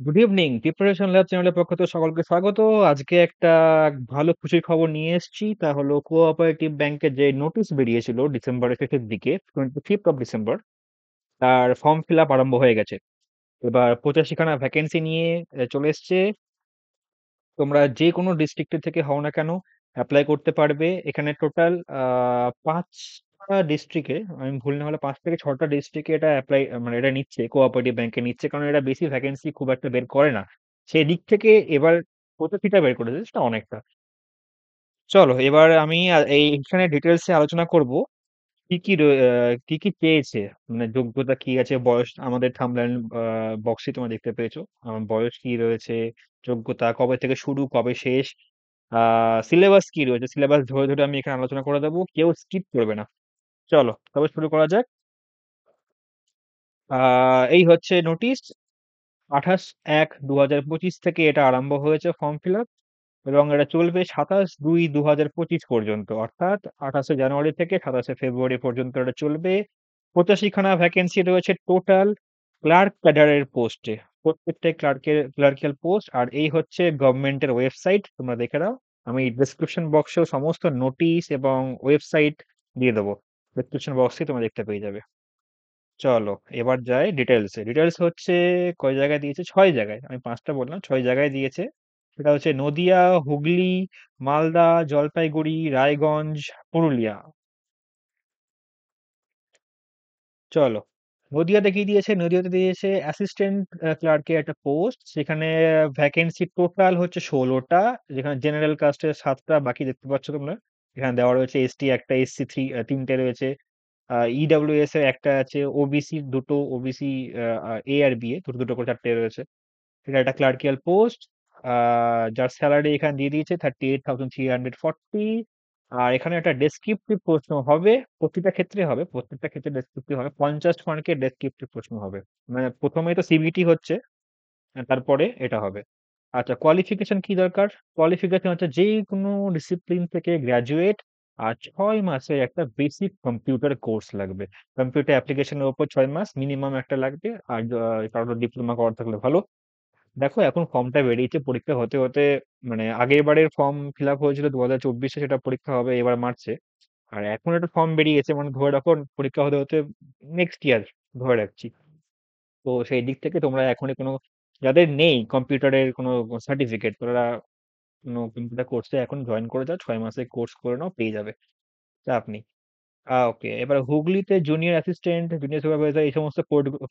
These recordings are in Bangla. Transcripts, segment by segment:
Good evening. প্রিপারেশন ল্যাব চ্যানেলের পক্ষ থেকে সকলকে স্বাগত। আজকে একটা ভালো খুশির খবর নিয়ে এসেছি। তা হলো কোঅপারেটিভ ব্যাংকের যে নোটিশ বেরিয়েছিল ডিসেম্বরের শেষের দিকে 25th অফ ডিসেম্বর, তার ফর্ম ফিল আপ আরম্ভ হয়ে গেছে। এবার 85 খানা ভ্যাকেন্সি নিয়ে চলে এসছে। তোমরা যে কোনো ডিস্ট্রিক্ট থেকে হও না কেন এপ্লাই করতে পারবে। এখানে টোটাল 5টা ডিস্ট্রিক্টে, আমি ভুল না হলে 5 থেকে 6টা ডিস্ট্রিক্টে এটা এপ্লাই মানে এটা নিচ্ছে, কোঅপারেটিভ ব্যাংকে নিচ্ছে, কারণ এরা বেশি ভ্যাকেন্সি খুব একটা বের করে না। সেই দিক থেকে এবার 85টা বের করেছে, সেটা অনেকটা। চলো এবার আমি এইখানে ডিটেলসে আলোচনা করব কি কি চেয়েছে, মানে যোগ্যতা কি আছে, বয়স আমাদের থাম্বনেল বক্সে তোমরা দেখতে পেয়েছো। আমার বয়স কি রয়েছে, যোগ্যতা কবে থেকে শুরু কবে শেষ, সিলেবাস কি রয়েছে, সিলেবাস ধরে ধরে আমি এখানে আলোচনা করে দেবো, কেউ স্কিপ করবে না। চলো তবে শুরু করা যাক। এই হচ্ছে নোটিশ। 28/1/2025 থেকে এটা আরম্ভ হয়েছে ফর্ম ফিল আপ, এবং এটা চলবে 27/2/2025 পর্যন্ত, অর্থাৎ 28শে জানুয়ারি থেকে 27শে ফেব্রুয়ারি পর্যন্ত এটা চলবে। 85 খানা ভ্যাকেন্সি রয়েছে টোটাল ক্লার্ক ক্যাডারের পোস্টে, প্রত্যেকটা ক্লার্কিয়াল পোস্ট। আর এই হচ্ছে গভর্নমেন্টের ওয়েবসাইট, তোমরা দেখে নাও। আমি ডিসক্রিপশন বক্সেও সমস্ত নোটিশ এবং ওয়েবসাইট দিয়ে দেবো, ডিসক্রিপশন বক্সে তোমরা দেখতে পেয়ে যাবে। চলো এবার যাই ডিটেলসে। ডিটেলস হচ্ছে কয় জায়গায় দিয়েছে, 6 জায়গায়, আমি 5টা বললাম, 6 জায়গায় দিয়েছে। সেটা হচ্ছে নদিয়া, হুগলি, মালদা, জলপাইগুড়ি, রায়গঞ্জ, পুরুলিয়া। চলো, নদিয়াতে কি দিয়েছে, নদিয়াতে দিয়েছে অ্যাসিস্ট্যান্ট ক্লার্কের একটা পোস্ট, সেখানে ভ্যাকেন্সি টোটাল হচ্ছে 16টা, যেখানে জেনারেল কাস্টের 7টা, বাকি দেখতে পাচ্ছ তোমরা। এখানে দেওয়া রয়েছে এসটি একটা, এসসি 3টে রয়েছে, ইডব্লিউএস এর একটা আছে, ওবিসি দুটো, OBC A R B A দুটো দুটো করে 4টে রয়েছে। এটা একটা ক্লার্কিয়াল পোস্ট, যার স্যালারি এখানে দিয়ে দিয়েছে 38,340। আর এখানে একটা ডেসক্রিপটিভ প্রশ্ন হবে, প্রতিটা ক্ষেত্রে হবে, প্রত্যেকটা ক্ষেত্রে ডেসক্রিপটিভ হবে, 50 মার্কের ডেসক্রিপটিভ প্রশ্ন হবে। মানে প্রথমেই তো সিবিটি হচ্ছে, তারপরে এটা হবে। আচ্ছা, কোয়ালিফিকেশন কি দরকার? কোয়ালিফিকেশন হচ্ছে যে কোনো ডিসিপ্লিন থেকে গ্র্যাজুয়েট, আর 6 মাসের একটা বেসিক কম্পিউটার কোর্স লাগবে। কম্পিউটার অ্যাপ্লিকেশনের উপর 6 মাস মিনিমাম একটা লাগবে, আর কারোর ডিপ্লোমা করা থাকলে ভালো। দেখো এখন ফর্মটা বেরিয়েছে, পরীক্ষা হতে হতে, মানে আগের বারের ফর্ম ফিল আপ হয়েছিল 2024-এ, সেটা পরীক্ষা হবে এবার মার্চে। আর এখন একটা ফর্ম বেরিয়েছে, মানে ধরে রাখো পরীক্ষা হতে হতে নেক্সট ইয়ার ধরে রাখছি। তো সেই দিক থেকে তোমরা এখনই কোনো, যাদের নেই কম্পিউটারের কোনো সার্টিফিকেট, তোমরা কোনো কম্পিউটার কোর্সে এখন জয়েন করে যাও, 6 মাসের কোর্স করে নাও, পেয়ে যাবে, চাপ নেই। ওকে, এবার হুগলিতে জুনিয়র অ্যাসিস্ট্যান্ট, জুনিয়র সুপারভাইজার, এই সমস্ত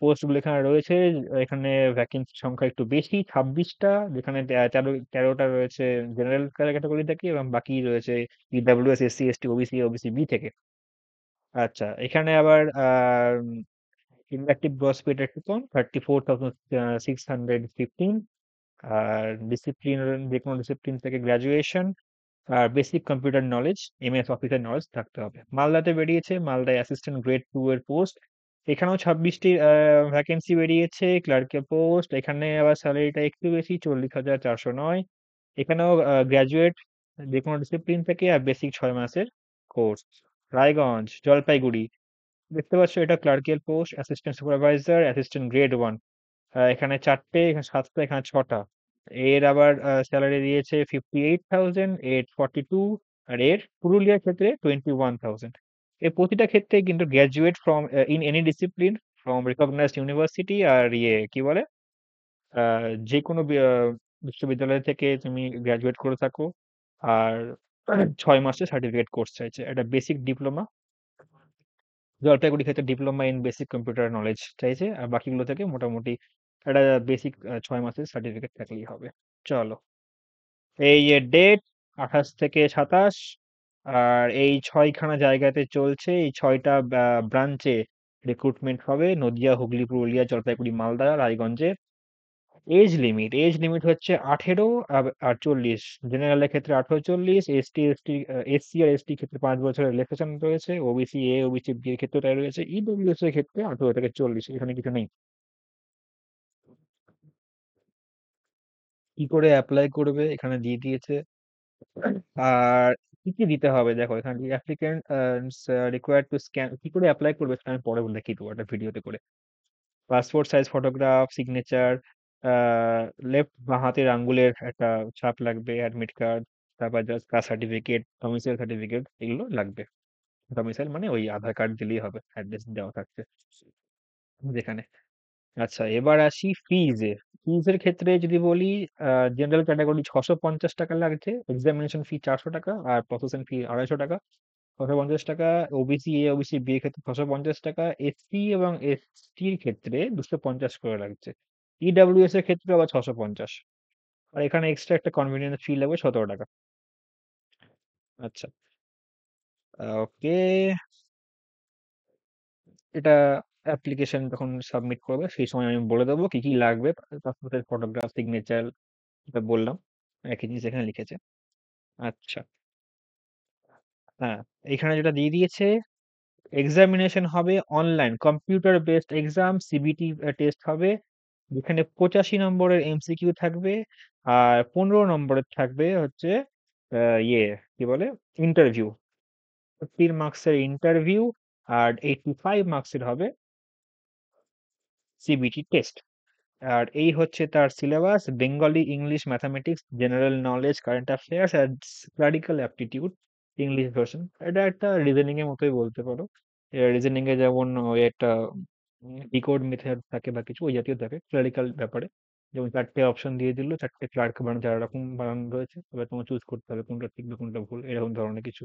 পোস্ট গুলো এখানে রয়েছে। এখানে ভ্যাকেন্সি সংখ্যা একটু বেশি, 26টা, যেখানে 13টা রয়েছে জেনারেল ক্যাটাগরি থেকে, এবং বাকি রয়েছে EWS, SC, ST, OBC, OBC B থেকে। আচ্ছা, এখানে আবার ইনঅ্যাক্টিভ গ্রস পেটা একটু কম, 34,615। আর ডিসিপ্লিন, যে কোনো ডিসিপ্লিন থেকে গ্রাজুয়েশন, আর বেসিক কম্পিউটার নলেজ, এমএস অফিসের নলেজ থাকতে হবে। মালদাতে বেরিয়েছে, মালদায় অ্যাসিস্ট্যান্ট গ্রেড 2 এর পোস্ট। এখানেও 26টি ভ্যাকেন্সি বেরিয়েছে, ক্লার্কের পোস্ট। এখানে আবার স্যালারিটা একটু বেশি, 40,409। এখানেও গ্রাজুয়েট, যে কোনো ডিসিপ্লিন থেকে, আর বেসিক 6 মাসের কোর্স। রায়গঞ্জ, জলপাইগুড়ি, দেখতে পাচ্ছ এটা ক্লার্কের post, assistant supervisor, assistant grade 1। এখানে 4টে, এখানে 7টা, এখানে 6টা। এর আবার স্যালারি দিয়েছে 58,842। আর এর পুরুলিয়ার ক্ষেত্রে 21,000। এর প্রতিটা ক্ষেত্রে কিন্তু graduate from in any discipline from recognised university, আর কি বলে, যে কোনো বিশ্ববিদ্যালয় থেকে তুমি গ্র্যাজুয়েট করে থাকো। আর 6 মাসের সার্টিফিকেট কোর্স চাইছে, একটা বেসিক ডিপ্লোমা। জলপাইগুড়ি ক্ষেত্রে diploma in basic computer knowledge চাইছে, আর বাকিগুলো থেকে মোটামুটি একটা বেসিক 6 মাসের সার্টিফিকেট থাকলেই হবে। চলো, এই যে ডেট 28 থেকে 27, আর এই 6খানা জায়গাতে চলছে, এই 6টা ব্রাঞ্চে রিক্রুটমেন্ট হবে, নদিয়া, হুগলি, পুরুলিয়া, জলপাইগুড়ি, মালদা, রায়গঞ্জে। এজ লিমিট হচ্ছে 18 আর 40। জেনারেলের ক্ষেত্রে 18-40, এসসি আর এসটি ক্ষেত্রে 5 বছরের রিল্যাক্সেশন রয়েছে, ওবিসি এ, ওবিসি বি এর ক্ষেত্রে তাই রয়েছে, ইডব্লিউএস এর ক্ষেত্রে 18 থেকে 40, এখানে কিছু নেই। কি করে অ্যাপ্লাই করবে এখানে দিয়ে দিয়েছে। আর কি কি দিতে হবে দেখো, এখানে অ্যাপ্লিকেন্ট রিকোয়ার্ড টু স্ক্যান, কি করে অ্যাপ্লাই করবে সেটা আমি পরে বলে দেখিয়ে দেবো একটা ভিডিওতে করে। Passport size photograph, signature, left বাঁ হাতের আঙ্গুলের একটা ছাপ লাগবে, অ্যাডমিট কার্ড, তারপর just caste certificate, domicile certificate, এগুলো লাগবে। ডমিসাইল মানে ওই আধার কার্ড দিলেই হবে, অ্যাড্রেস দেওয়া থাকছে যেখানে। আচ্ছা, এবার আসি ফিজে। ফিজের ক্ষেত্রে যদি বলি, জেনারেল ক্যাটাগরি 650 টাকা লাগছে, এক্সামিনেশন ফি 400 টাকা, আর প্রসেসিং ফি 250 টাকা। 650 টাকা। ওবিসি এ, ওবিসি বি এর ক্ষেত্রে 650 টাকা, এসসি এবং এসটির ক্ষেত্রে 250 করে লাগছে। ইডাব্লিউএস এর ক্ষেত্রে আবার 650। আর এখানে এক্সট্রা একটা কনভেনিয়েন্স ফি লাগবে 17 টাকা। আচ্ছা, ওকে। এটা অ্যাপ্লিকেশন যখন সাবমিট করবে সেই সময় আমি বলে দেবো কি কি লাগবে। পাসপোর্টের ফটোগ্রাফ, সিগনেচার, এটা বললাম, একই জিনিস এখানে লিখেছে। আচ্ছা, হ্যাঁ, এখানে যেটা দিয়ে দিয়েছে, এক্সামিনেশন হবে online, computer based exam, CBT test হবে, যেখানে 85 নম্বরের এমসিকিউ থাকবে, আর 15 নম্বরের থাকবে হচ্ছে ইয়ে কি বলে, ইন্টারভিউ। 40 মার্কসের ইন্টারভিউ, আর 85 মার্কসের হবে সিবিটি টেস্ট। আর এই হচ্ছে তার syllabus: Bengali, English, mathematics, general knowledge, current affairs, আর ক্লারিক্যাল অ্যাপটিটিউড, ইংলিশ ভার্সন। এটা একটা রিজনিং এর মতোই বলতে পারো। রিজনিং এ যেমন ওই একটা ডিকোড মেথড থাকে বা কিছু ওই জাতীয় থাকে ক্লারিক্যাল ব্যাপারে। যেমন 4টে অপশন দিয়ে দিল, 4টে ক্লার্ক বানানো 4 রকম বানানো রয়েছে, এবার তোমার চুজ করতে হবে কোনটা ঠিক বা কোনটা ভুল, এরকম ধরনের কিছু।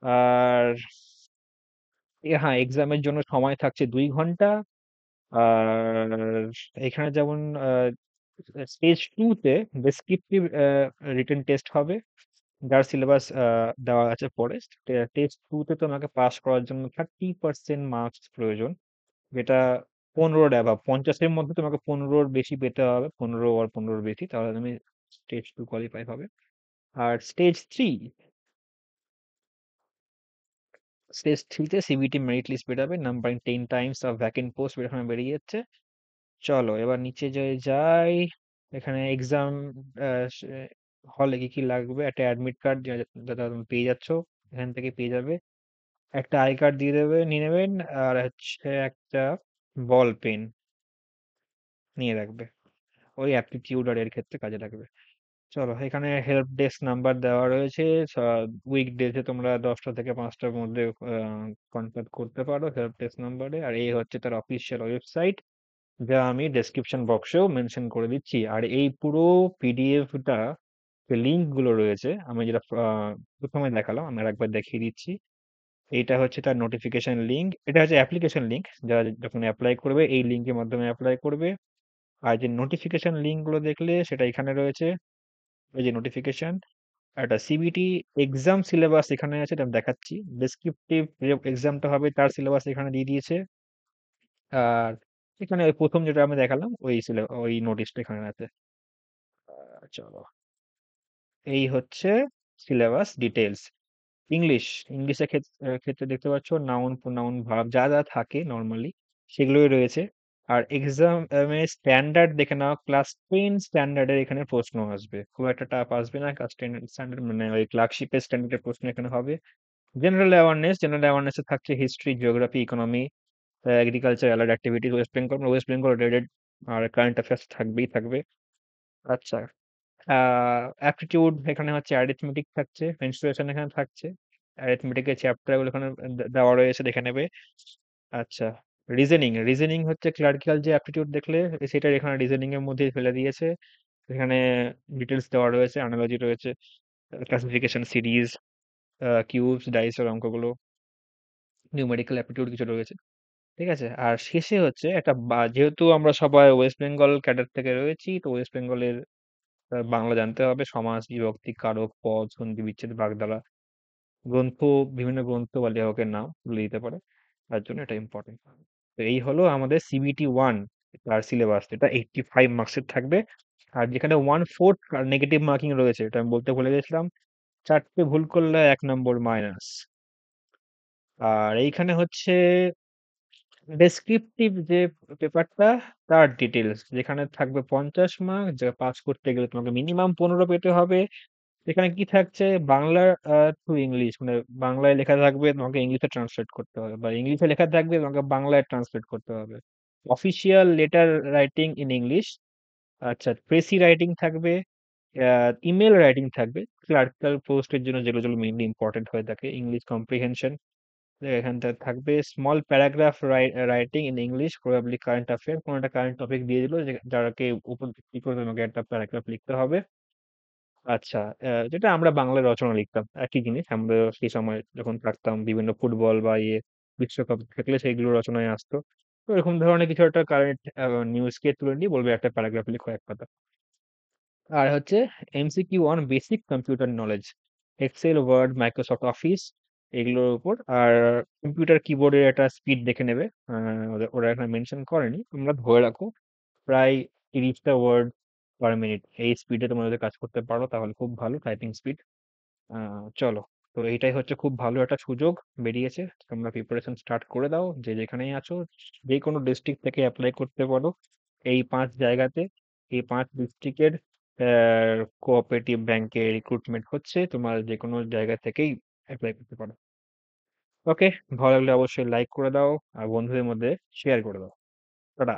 আর হ্যাঁ, এক্সামের জন্য সময় থাকছে 2 ঘন্টা। আর এখানে যেমন স্টেজ টু তে ডেসক্রিপটিভ রিটেন টেস্ট হবে, যার সিলেবাস দেওয়া আছে পরে। টেস্ট টু তে তোমাকে পাস করার জন্য 30% মার্কস প্রয়োজন, যেটা 15 অ্যাভাব, 50-এর মধ্যে তোমাকে 15-র বেশি পেতে হবে, 15 আর 15-র বেশি, তাহলে তুমি স্টেজ টু কোয়ালিফাই হবে। আর স্টেজ থ্রিতে সিবিটি মেরিট লিস্ট বেরোবে, numbering 10 Times of vacant post এখানে বেরিয়ে যাচ্ছে। চলো এবার নিচে যাই। এখানে এক্সাম হলে কি কি লাগবে: একটা অ্যাডমিট কার্ড যেটা তুমি পেয়ে যাচ্ছ, এখান থেকে পেয়ে যাবে। একটা আই কার্ড দিয়ে দেবে, নিয়ে নেবেন। আর হচ্ছে একটা বল পেন নিয়ে রাখবে, ওই অ্যাপটিটিউড আর এর ক্ষেত্রে কাজে লাগবে। চলো, এখানে হেল্প ডেস্ক নাম্বার দেওয়া রয়েছে। উইকডেজে তোমরা 10টা থেকে 5টার মধ্যে কন্ট্যাক্ট করতে পারো হেল্প ডেস্ক নাম্বারে। আর এই হচ্ছে তার অফিসিয়াল ওয়েবসাইট, যা আমি ডেসক্রিপশন বক্সেও মেনশন করে দিচ্ছি। আর এই পুরো পিডিএফটা, যে লিঙ্ক গুলো রয়েছে, আমি যেটা প্রথমে দেখালাম, আমি আরেকবার দেখিয়ে দিচ্ছি। এইটা হচ্ছে তার নোটিফিকেশন লিঙ্ক, এটা হচ্ছে অ্যাপ্লিকেশন লিঙ্ক, যারা যখন অ্যাপ্লাই করবে এই লিঙ্কের মাধ্যমে অ্যাপ্লাই করবে। আর যে নোটিফিকেশন লিঙ্ক গুলো দেখলে সেটা এখানে রয়েছে, এই যে নোটিফিকেশন। একটা সিবিটি এক্সাম সিলেবাস এখানে আছে, এটা আমি দেখাচ্ছি। ডেসক্রিপটিভ যে এক্সামটা হবে তার সিলেবাস এখানে দিয়ে দিয়েছে। আর এখানে ওই প্রথম যেটা আমি দেখালাম ওই নোটিশটা এখানে আছে। চলো, এই হচ্ছে সিলেবাস ডিটেলস। ইংলিশ, ইংলিশের ক্ষেত্রে দেখতে পাচ্ছ নাউন, প্রোনাউন, ভার্ব যা যা থাকে নর্মালি সেগুলোই রয়েছে। আর এক্সাম স্ট্যান্ডার্ড দেখে নাও, ক্লাস 10 স্ট্যান্ডার্ডের এখানে প্রশ্ন আসবে, খুব একটা টাফ আসবে না। ক্লাস 10 স্ট্যান্ডার্ড মানে ওই ক্লার্কশিপের স্ট্যান্ডার্ডের প্রশ্ন এখানে হবে। জেনারেল অ্যাওয়ারনেসে থাকছে history, geography, economy, agriculture, alert activities, West Bengal related. আর কারেন্ট অ্যাফেয়ার্স থাকবেই থাকবে। আচ্ছা, অ্যাপটিটিউড এখানে হচ্ছে, অ্যারিথমেটিক থাকছে, মেনস্ট্রুয়েশন এখানে থাকছে, অ্যারিথমেটিকের চ্যাপ্টার গুলো এখানে দেওয়া রয়েছে, দেখে নেবে। আচ্ছা, রিজনিং হচ্ছে ক্লারিক্যাল যে অ্যাপটিটিউড দেখলে, সেটা এখানে রিজনিং এর মধ্যেই ফেলে দিয়েছে। এখানে ডিটেলস দেওয়া রয়েছে, অ্যানালজি রয়েছে, ক্লাসিফিকেশন সিরিজ, কিউবস, ডাইস এর অঙ্কগুলো, নিউমেরিক্যাল অ্যাপটিটিউড কিছু রয়েছে। ঠিক আছে, আর শেষে হচ্ছে একটা যেহেতু আমরা সবাই ওয়েস্ট বেঙ্গল ক্যাডার থেকে রয়েছি, তো ওয়েস্ট বেঙ্গলের বাংলা জানতে হবে, সমাস, বিভক্তি, কারক, পদ, সন্ধি, বিচ্ছেদ, বাগধারা, গ্রন্থ, বিভিন্ন গ্রন্থ বা লেখকের নাম বলে দিতে পারে, তার জন্য এটা ইম্পর্টেন্ট। তো এই হলো আমাদের সিবিটি 1 তার সিলেবাস, এটা 85 মার্কসের থাকবে। আর যেখানে 1/4 নেগেটিভ মার্কিং রয়েছে, এটা আমি বলতে ভুলে গেছিলাম, 4টে ভুল করলে 1 নম্বর মাইনাস। আর এইখানে হচ্ছে ডেসক্রিপটিভ যে পেপারটা, তার ডিটেলস, যেখানে থাকবে 50 মার্ক, যা পাস করতে গেলে তোমাকে মিনিমাম 15 পেতে হবে। এখানে কি থাকছে, বাংলা টু ইংলিশ, মানে বাংলায় লেখা থাকবে, তোমাকে ইংলিশে ট্রান্সলেট করতে হবে, বা ইংলিশে লেখা থাকবে, তোমাকে বাংলায় ট্রান্সলেট করতে হবে। Official letter writing in English, আচ্ছা, প্রেসি রাইটিং থাকবে, ইমেল রাইটিং থাকবে, ক্লার্কাল পোস্টের জন্য যেগুলো যেগুলো মেইনলি ইম্পর্টেন্ট হয়ে থাকে, ইংলিশ কম্প্রিহেনশন এখানটা থাকবে, small paragraph writing in English, probably current affair, কোনো একটা কারেন্ট টপিক দিয়ে দিল যারাকে উপর ভিত্তি করে তোমাকে একটা প্যারাগ্রাফ লিখতে হবে। আচ্ছা, যেটা আমরা বাংলায় রচনা লিখতাম একই জিনিস, আমরা সেই সময় যখন থাকতাম বিভিন্ন ফুটবল বা বিশ্বকাপ থাকলে সেইগুলো রচনায় আসতো। তো এরকম ধরনের কিছু একটা কারেন্ট নিউজকে তুলে নিয়ে বলবে একটা প্যারাগ্রাফ লিখো এক পাতা। আর হচ্ছে MCQ on basic computer knowledge, Excel, Word, Microsoft Office এগুলোর উপর। আর কম্পিউটার কিবোর্ডের একটা স্পিড দেখে নেবে, ওরা এখানে মেনশন করেনি, তোমরা ধরে রাখো প্রায় 30টা ওয়ার্ড পার মিনিট, এই স্পিডে তোমরা যদি কাজ করতে পারো তাহলে খুব ভালো টাইপিং স্পিড। চলো, তো এইটাই হচ্ছে খুব ভালো একটা সুযোগ বেরিয়েছে, তোমরা প্রিপারেশন স্টার্ট করে দাও, যে যেখানেই আছো, যে কোনো ডিস্ট্রিক্ট থেকে অ্যাপ্লাই করতে পারো এই 5 জায়গাতে। এই 5 ডিস্ট্রিক্টের কোঅপারেটিভ ব্যাংকে রিক্রুটমেন্ট হচ্ছে, তোমার যে কোনো জায়গা থেকেই অ্যাপ্লাই করতে পারো। ওকে, ভালো লাগলে অবশ্যই লাইক করে দাও আর বন্ধুদের মধ্যে শেয়ার করে দাও। টাটা।